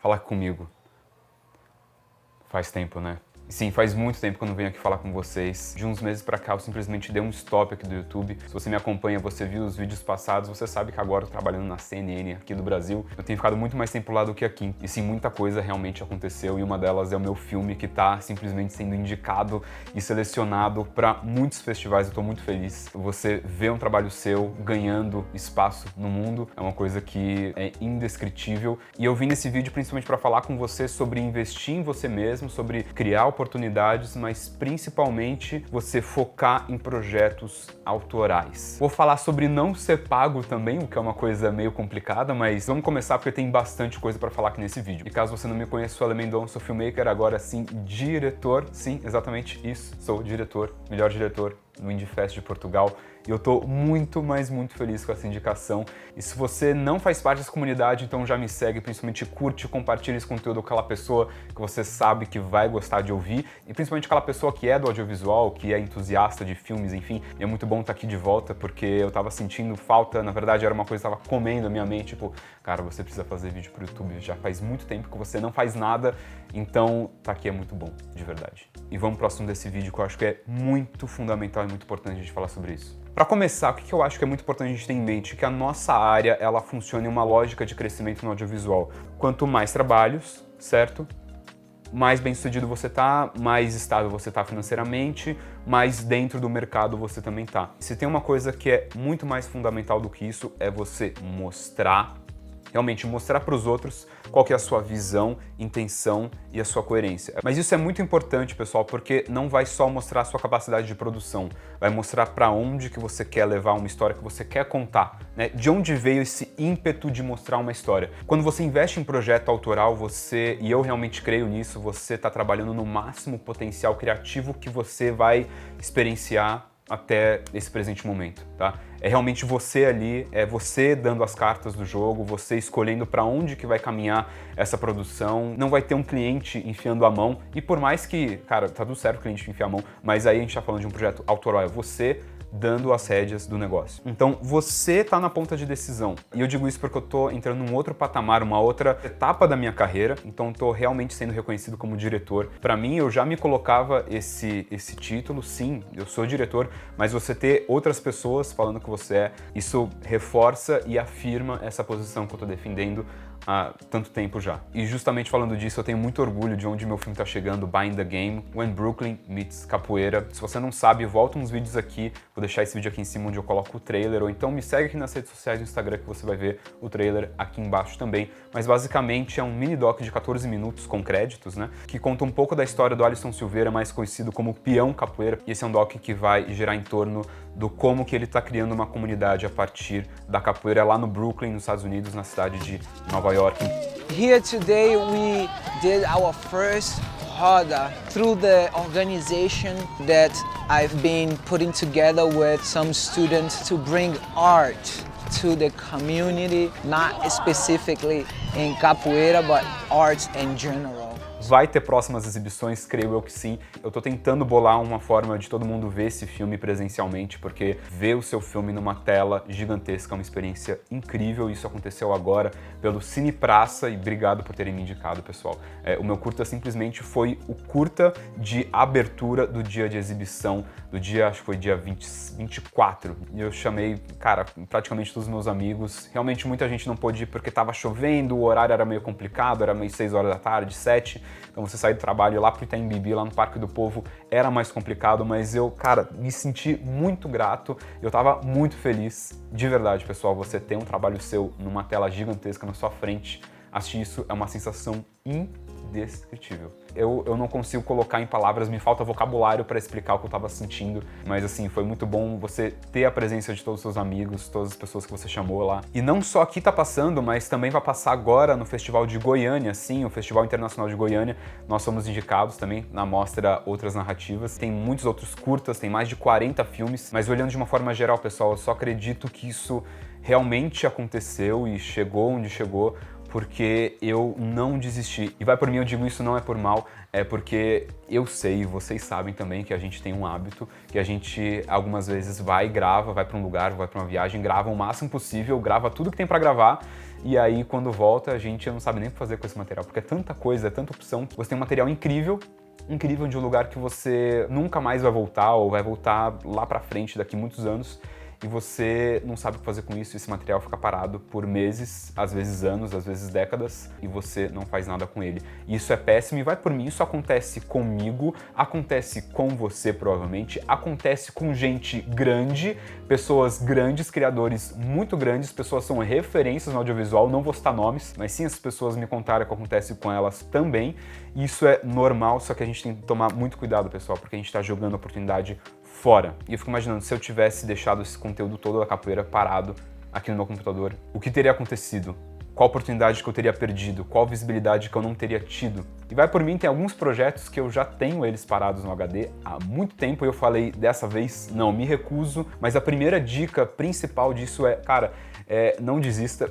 falar comigo. Faz tempo, né? Sim, faz muito tempo que eu não venho aqui falar com vocês. De uns meses pra cá eu simplesmente dei um stop aqui do YouTube. Se você me acompanha, você viu os vídeos passados, você sabe que agora eu tô trabalhando na CNN aqui do Brasil. Eu tenho ficado muito mais tempo lá do que aqui. E sim, muita coisa realmente aconteceu e uma delas é o meu filme que tá simplesmente sendo indicado e selecionado pra muitos festivais. Eu tô muito feliz. Você vê um trabalho seu ganhando espaço no mundo é uma coisa que é indescritível. E eu vim nesse vídeo principalmente pra falar com você sobre investir em você mesmo, sobre criar oportunidades, mas principalmente você focar em projetos autorais. Vou falar sobre não ser pago também, o que é uma coisa meio complicada, mas vamos começar porque tem bastante coisa para falar aqui nesse vídeo. E caso você não me conheça, sou Ale Mendonça, sou filmmaker, agora sim diretor, sim, exatamente isso, sou diretor, melhor diretor no Indie Fest de Portugal. E eu tô muito, mas muito feliz com essa indicação. E se você não faz parte dessa comunidade, então já me segue, principalmente curte, compartilha esse conteúdo com aquela pessoa que você sabe que vai gostar de ouvir, e principalmente aquela pessoa que é do audiovisual, que é entusiasta de filmes, enfim. E é muito bom estar aqui de volta, porque eu tava sentindo falta, na verdade era uma coisa que tava comendo a minha mente, tipo, cara, você precisa fazer vídeo pro YouTube, já faz muito tempo que você não faz nada, então tá aqui é muito bom, de verdade. E vamos pro assunto desse vídeo, que eu acho que é muito fundamental e muito importante a gente falar sobre isso. Para começar, o que eu acho que é muito importante a gente ter em mente? Que a nossa área, ela funciona em uma lógica de crescimento no audiovisual. Quanto mais trabalhos, certo? Mais bem sucedido você tá, mais estável você tá financeiramente, mais dentro do mercado você também tá. Se tem uma coisa que é muito mais fundamental do que isso, é você mostrar, realmente mostrar para os outros qual que é a sua visão, intenção e a sua coerência. Mas isso é muito importante, pessoal, porque não vai só mostrar a sua capacidade de produção, vai mostrar para onde que você quer levar uma história que você quer contar, né? De onde veio esse ímpeto de mostrar uma história. Quando você investe em projeto autoral, você, e eu realmente creio nisso, você está trabalhando no máximo potencial criativo que você vai experienciar até esse presente momento, tá? É realmente você ali, é você dando as cartas do jogo, você escolhendo para onde que vai caminhar essa produção. Não vai ter um cliente enfiando a mão, e por mais que, cara, tá tudo certo o cliente enfiar a mão, mas aí a gente tá falando de um projeto autoral, é você dando as rédeas do negócio. Então você tá na ponta de decisão. E eu digo isso porque eu tô entrando num outro patamar, uma outra etapa da minha carreira, então tô realmente sendo reconhecido como diretor. Para mim, eu já me colocava esse título, sim, eu sou diretor, mas você ter outras pessoas falando que você é, isso reforça e afirma essa posição que eu tô defendendo há tanto tempo já. E justamente falando disso, eu tenho muito orgulho de onde meu filme tá chegando, Buying the Game, When Brooklyn Meets Capoeira. Se você não sabe, volta uns vídeos aqui, vou deixar esse vídeo aqui em cima onde eu coloco o trailer, ou então me segue aqui nas redes sociais do Instagram que você vai ver o trailer aqui embaixo também. Mas basicamente é um mini doc de 14 minutos com créditos, né, que conta um pouco da história do Alisson Silveira, mais conhecido como Peão Capoeira, e esse é um doc que vai girar em torno do como que ele tá criando uma comunidade a partir da capoeira lá no Brooklyn, nos Estados Unidos, na cidade de Nova York. Here today we did our first roda through the organization that I've been putting together with some students to bring art to the community, not specifically in capoeira, but arts in general. Vai ter próximas exibições, creio eu que sim. Eu tô tentando bolar uma forma de todo mundo ver esse filme presencialmente, porque ver o seu filme numa tela gigantesca é uma experiência incrível. Isso aconteceu agora pelo Cine Praça e obrigado por terem me indicado, pessoal. O meu curta simplesmente foi o curta de abertura do dia de exibição, do dia, acho que foi dia 24. E eu chamei, cara, praticamente todos os meus amigos. Realmente muita gente não pôde ir porque tava chovendo, o horário era meio complicado, era meio 6 horas da tarde, 7. Então você sair do trabalho lá pro Itaim Bibi, lá no Parque do Povo, era mais complicado, mas eu, cara, me senti muito grato, eu tava muito feliz. De verdade, pessoal, você ter um trabalho seu numa tela gigantesca na sua frente, assistir isso é uma sensação indescritível. Eu não consigo colocar em palavras, me falta vocabulário para explicar o que eu tava sentindo, mas assim, foi muito bom você ter a presença de todos os seus amigos, todas as pessoas que você chamou lá. E não só aqui tá passando, mas também vai passar agora no Festival de Goiânia, sim, o Festival Internacional de Goiânia. Nós somos indicados também na mostra Outras Narrativas. Tem muitos outros curtas, tem mais de 40 filmes, mas olhando de uma forma geral, pessoal, eu só acredito que isso realmente aconteceu e chegou onde chegou porque eu não desisti. E vai por mim, eu digo isso não é por mal, é porque eu sei, vocês sabem também que a gente tem um hábito, que a gente algumas vezes vai e grava, vai para um lugar, vai para uma viagem, grava o máximo possível, grava tudo que tem para gravar, e aí quando volta a gente não sabe nem o que fazer com esse material, porque é tanta coisa, é tanta opção. Você tem um material incrível de um lugar que você nunca mais vai voltar, ou vai voltar lá pra frente daqui muitos anos, e você não sabe o que fazer com isso, esse material fica parado por meses, às vezes anos, às vezes décadas, e você não faz nada com ele. E isso é péssimo, e vai por mim, isso acontece comigo, acontece com você provavelmente, acontece com gente grande, pessoas grandes, criadores muito grandes, pessoas são referências no audiovisual, não vou citar nomes, mas sim as pessoas me contaram que acontece com elas também, e isso é normal, só que a gente tem que tomar muito cuidado, pessoal, porque a gente tá jogando a oportunidade fora. E eu fico imaginando, se eu tivesse deixado esse conteúdo todo da capoeira parado aqui no meu computador, o que teria acontecido? Qual oportunidade que eu teria perdido? Qual visibilidade que eu não teria tido? E vai por mim, tem alguns projetos que eu já tenho eles parados no HD há muito tempo e eu falei, dessa vez, não, me recuso. Mas a primeira dica principal disso é, cara, não desista,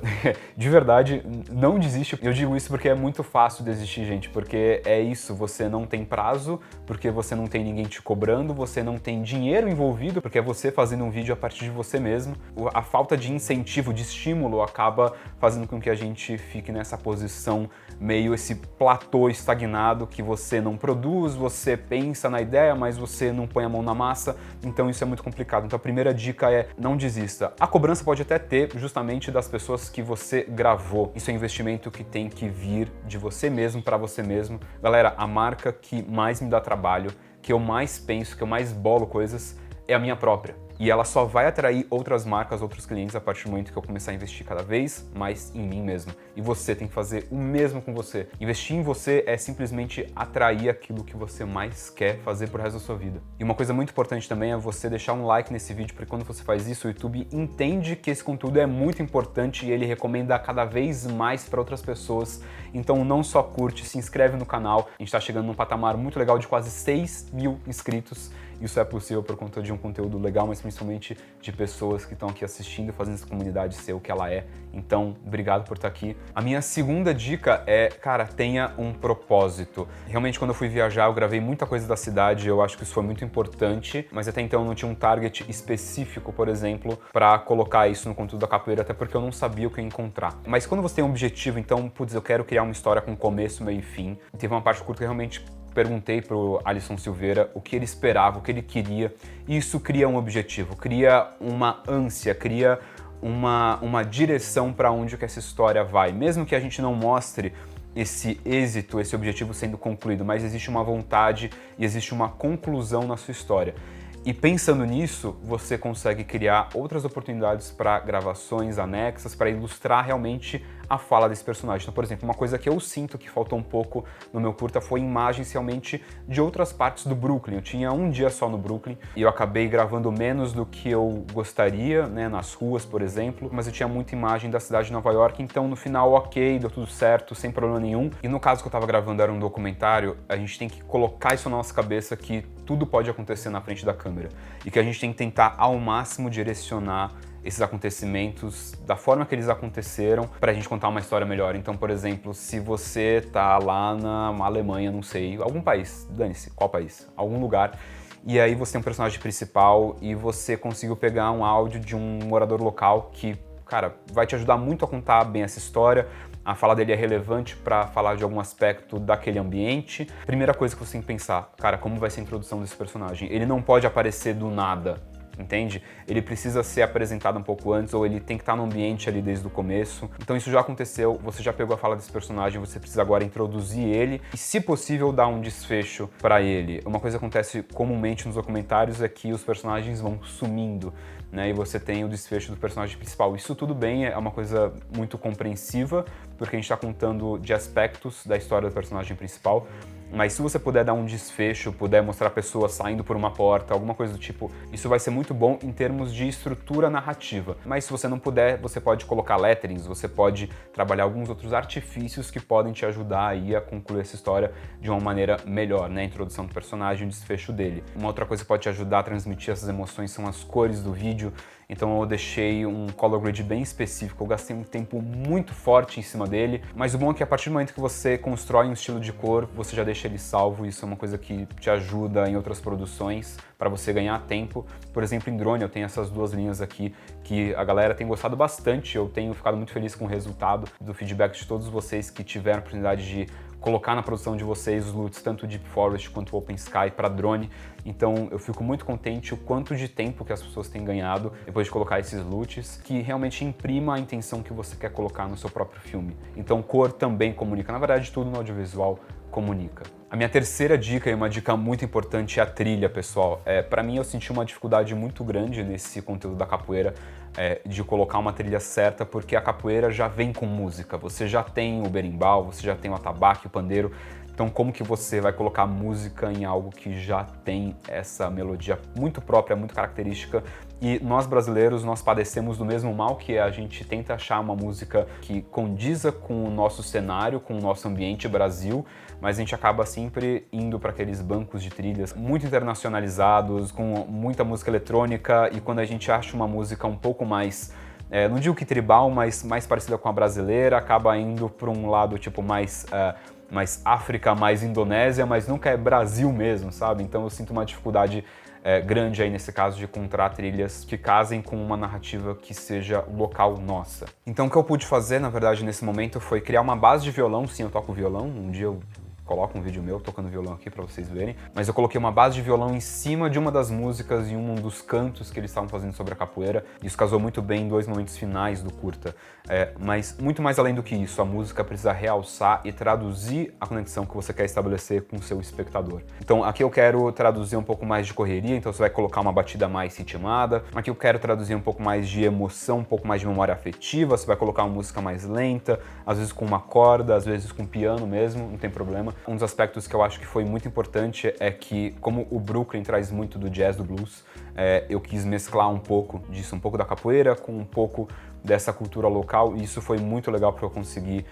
de verdade, não desiste. Eu digo isso porque é muito fácil desistir, gente, porque é isso, você não tem prazo, porque você não tem ninguém te cobrando, você não tem dinheiro envolvido, porque é você fazendo um vídeo a partir de você mesmo. A falta de incentivo, de estímulo, acaba fazendo com que a gente fique nessa posição meio esse platô estagnado que você não produz, você pensa na ideia, mas você não põe a mão na massa, então isso é muito complicado. Então a primeira dica é não desista. A cobrança pode até ter justamente das pessoas que você gravou. Isso é investimento que tem que vir de você mesmo para você mesmo. Galera, a marca que mais me dá trabalho, que eu mais penso, que eu mais bolo coisas, é a minha própria. E ela só vai atrair outras marcas, outros clientes a partir do momento que eu começar a investir cada vez mais em mim mesmo. E você tem que fazer o mesmo com você. Investir em você é simplesmente atrair aquilo que você mais quer fazer pro resto da sua vida. E uma coisa muito importante também é você deixar um like nesse vídeo, porque quando você faz isso, o YouTube entende que esse conteúdo é muito importante e ele recomenda cada vez mais para outras pessoas. Então não só curte, se inscreve no canal. A gente tá chegando num patamar muito legal de quase 6.000 inscritos. Isso é possível por conta de um conteúdo legal, mas principalmente de pessoas que estão aqui assistindo e fazendo essa comunidade ser o que ela é. Então, obrigado por estar aqui. A minha segunda dica é, cara, tenha um propósito. Realmente, quando eu fui viajar, eu gravei muita coisa da cidade, eu acho que isso foi muito importante, mas até então eu não tinha um target específico, por exemplo, para colocar isso no conteúdo da capoeira, até porque eu não sabia o que eu ia encontrar. Mas quando você tem um objetivo, então, putz, eu quero criar uma história com começo, meio e fim. E teve uma parte curta que realmente perguntei pro Alisson Silveira o que ele esperava, o que ele queria, e isso cria um objetivo, cria uma ânsia, cria uma direção para onde que essa história vai. Mesmo que a gente não mostre esse êxito, esse objetivo sendo concluído, mas existe uma vontade e existe uma conclusão na sua história. E pensando nisso, você consegue criar outras oportunidades para gravações anexas, para ilustrar realmente a fala desse personagem. Então, por exemplo, uma coisa que eu sinto que faltou um pouco no meu curta foi imagens realmente de outras partes do Brooklyn. Eu tinha um dia só no Brooklyn e eu acabei gravando menos do que eu gostaria, né, nas ruas, por exemplo, mas eu tinha muita imagem da cidade de Nova York, então no final, ok, deu tudo certo, sem problema nenhum. E no caso que eu tava gravando era um documentário, a gente tem que colocar isso na nossa cabeça que tudo pode acontecer na frente da câmera e que a gente tem que tentar ao máximo direcionar esses acontecimentos da forma que eles aconteceram pra gente contar uma história melhor. Então, por exemplo, se você tá lá na Alemanha, não sei, algum país, dane-se, qual país, algum lugar, e aí você tem um personagem principal e você conseguiu pegar um áudio de um morador local que, cara, vai te ajudar muito a contar bem essa história. A fala dele é relevante para falar de algum aspecto daquele ambiente. Primeira coisa que você tem que pensar, cara, como vai ser a introdução desse personagem? Ele não pode aparecer do nada, entende? Ele precisa ser apresentado um pouco antes, ou ele tem que estar no ambiente ali desde o começo. Então isso já aconteceu, você já pegou a fala desse personagem, você precisa agora introduzir ele e, se possível, dar um desfecho para ele. Uma coisa que acontece comumente nos documentários é que os personagens vão sumindo, né? E você tem o desfecho do personagem principal. Isso tudo bem, é uma coisa muito compreensiva, porque a gente está contando de aspectos da história do personagem principal. Mas se você puder dar um desfecho, puder mostrar a pessoa saindo por uma porta, alguma coisa do tipo, isso vai ser muito bom em termos de estrutura narrativa. Mas se você não puder, você pode colocar letterings, você pode trabalhar alguns outros artifícios que podem te ajudar aí a concluir essa história de uma maneira melhor, né? A introdução do personagem, o desfecho dele. Uma outra coisa que pode te ajudar a transmitir essas emoções são as cores do vídeo. então eu deixei um color grade bem específico, eu gastei um tempo muito forte em cima dele, mas o bom é que a partir do momento que você constrói um estilo de cor, você já deixa ele salvo, isso é uma coisa que te ajuda em outras produções para você ganhar tempo. Por exemplo, em drone eu tenho essas duas linhas aqui que a galera tem gostado bastante, eu tenho ficado muito feliz com o resultado do feedback de todos vocês que tiveram a oportunidade de colocar na produção de vocês os LUTs, tanto Deep Forest quanto Open Sky para drone. Então eu fico muito contente o quanto de tempo que as pessoas têm ganhado depois de colocar esses LUTs, que realmente imprima a intenção que você quer colocar no seu próprio filme. Então cor também comunica, na verdade tudo no audiovisual comunica. A minha terceira dica, e uma dica muito importante, é a trilha, pessoal. Para mim eu senti uma dificuldade muito grande nesse conteúdo da capoeira, de colocar uma trilha certa, porque a capoeira já vem com música. Você já tem o berimbau, você já tem o atabaque, o pandeiro. Então como que você vai colocar música em algo que já tem essa melodia muito própria, muito característica? E nós brasileiros, nós padecemos do mesmo mal, que é a gente tenta achar uma música que condiza com o nosso cenário, com o nosso ambiente Brasil, mas a gente acaba sempre indo para aqueles bancos de trilhas muito internacionalizados, com muita música eletrônica, e quando a gente acha uma música um pouco mais, não digo que tribal, mas mais parecida com a brasileira, acaba indo para um lado tipo mais África, mais Indonésia, mas nunca é Brasil mesmo, sabe? Então eu sinto uma dificuldade grande aí nesse caso de encontrar trilhas que casem com uma narrativa que seja local nossa. Então o que eu pude fazer, na verdade, nesse momento foi criar uma base de violão. Sim, eu toco violão, um dia eu coloco um vídeo meu tocando violão aqui pra vocês verem, mas eu coloquei uma base de violão em cima de uma das músicas e um dos cantos que eles estavam fazendo sobre a capoeira. Isso casou muito bem em dois momentos finais do curta. Mas muito mais além do que isso, a música precisa realçar e traduzir a conexão que você quer estabelecer com o seu espectador. Então aqui eu quero traduzir um pouco mais de correria, então você vai colocar uma batida mais ritmada. Aqui eu quero traduzir um pouco mais de emoção, um pouco mais de memória afetiva, você vai colocar uma música mais lenta, às vezes com uma corda, às vezes com piano mesmo, não tem problema. Um dos aspectos que eu acho que foi muito importante é que, como o Brooklyn traz muito do jazz, do blues, eu quis mesclar um pouco disso, um pouco da capoeira com um pouco dessa cultura local, e isso foi muito legal porque eu consegui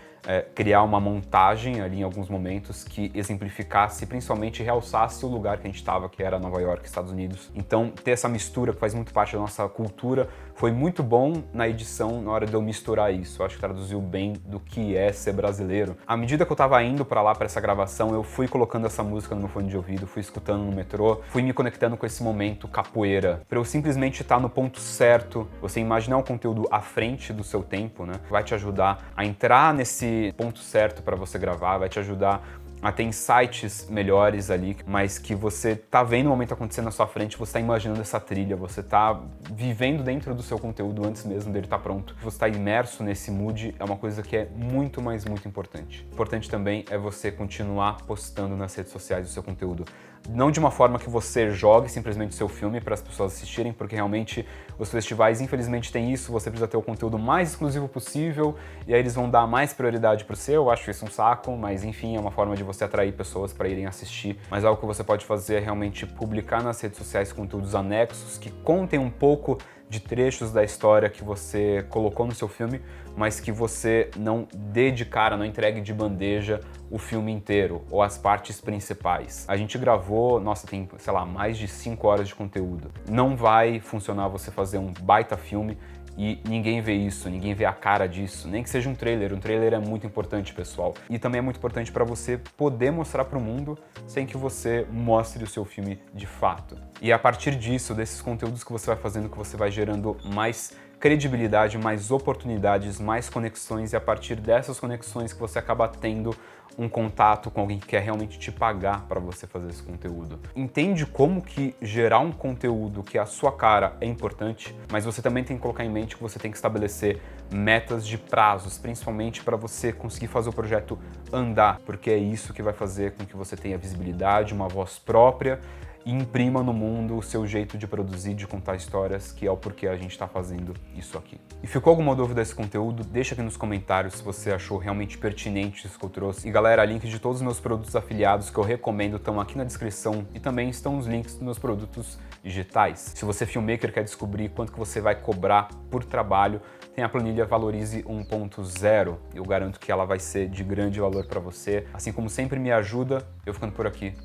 criar uma montagem ali em alguns momentos que exemplificasse, principalmente realçasse o lugar que a gente estava, que era Nova York, Estados Unidos. Então ter essa mistura que faz muito parte da nossa cultura foi muito bom na edição, na hora de eu misturar isso. Eu acho que traduziu bem do que é ser brasileiro. À medida que eu tava indo pra lá, pra essa gravação, eu fui colocando essa música no meu fone de ouvido, fui escutando no metrô, fui me conectando com esse momento capoeira, pra eu simplesmente estar no ponto certo. Você imaginar um conteúdo à frente do seu tempo, né? Vai te ajudar a entrar nesse ponto certo para você gravar, vai te ajudar a ter insights melhores ali, mas que você tá vendo o momento acontecendo na sua frente, você tá imaginando essa trilha, você tá vivendo dentro do seu conteúdo antes mesmo dele tá pronto. Você tá imerso nesse mood, é uma coisa que é muito, mas muito importante. Importante também é você continuar postando nas redes sociais o seu conteúdo. Não de uma forma que você jogue simplesmente o seu filme para as pessoas assistirem, porque realmente os festivais infelizmente têm isso, você precisa ter o conteúdo mais exclusivo possível e aí eles vão dar mais prioridade pro seu. Eu acho isso um saco, mas enfim, é uma forma de você atrair pessoas para irem assistir. Mas algo que você pode fazer é realmente publicar nas redes sociais conteúdos anexos que contem um pouco de trechos da história que você colocou no seu filme, mas que você não dê de cara, não entregue de bandeja o filme inteiro ou as partes principais. A gente gravou, nossa, tem, sei lá, mais de 5 horas de conteúdo. Não vai funcionar você fazer um baita filme e ninguém vê isso, ninguém vê a cara disso, nem que seja um trailer. Um trailer é muito importante, pessoal. E também é muito importante para você poder mostrar para o mundo sem que você mostre o seu filme de fato. E a partir disso, desses conteúdos que você vai fazendo, que você vai gerando mais credibilidade, mais oportunidades, mais conexões, e a partir dessas conexões que você acaba tendo um contato com alguém que quer realmente te pagar para você fazer esse conteúdo. Entende como que gerar um conteúdo que é a sua cara é importante, mas você também tem que colocar em mente que você tem que estabelecer metas de prazos, principalmente para você conseguir fazer o projeto andar, porque é isso que vai fazer com que você tenha visibilidade, uma voz própria, e imprima no mundo o seu jeito de produzir, de contar histórias, que é o porquê a gente está fazendo isso aqui. E ficou alguma dúvida desse conteúdo? Deixa aqui nos comentários se você achou realmente pertinente isso que eu trouxe. E galera, links de todos os meus produtos afiliados que eu recomendo estão aqui na descrição e também estão os links dos meus produtos digitais. Se você, filmmaker, quer descobrir quanto que você vai cobrar por trabalho, tem a planilha Valorize 1.0. Eu garanto que ela vai ser de grande valor para você. Assim como sempre me ajuda, eu ficando por aqui.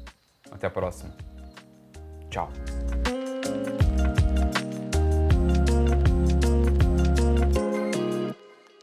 Até a próxima. Tchau.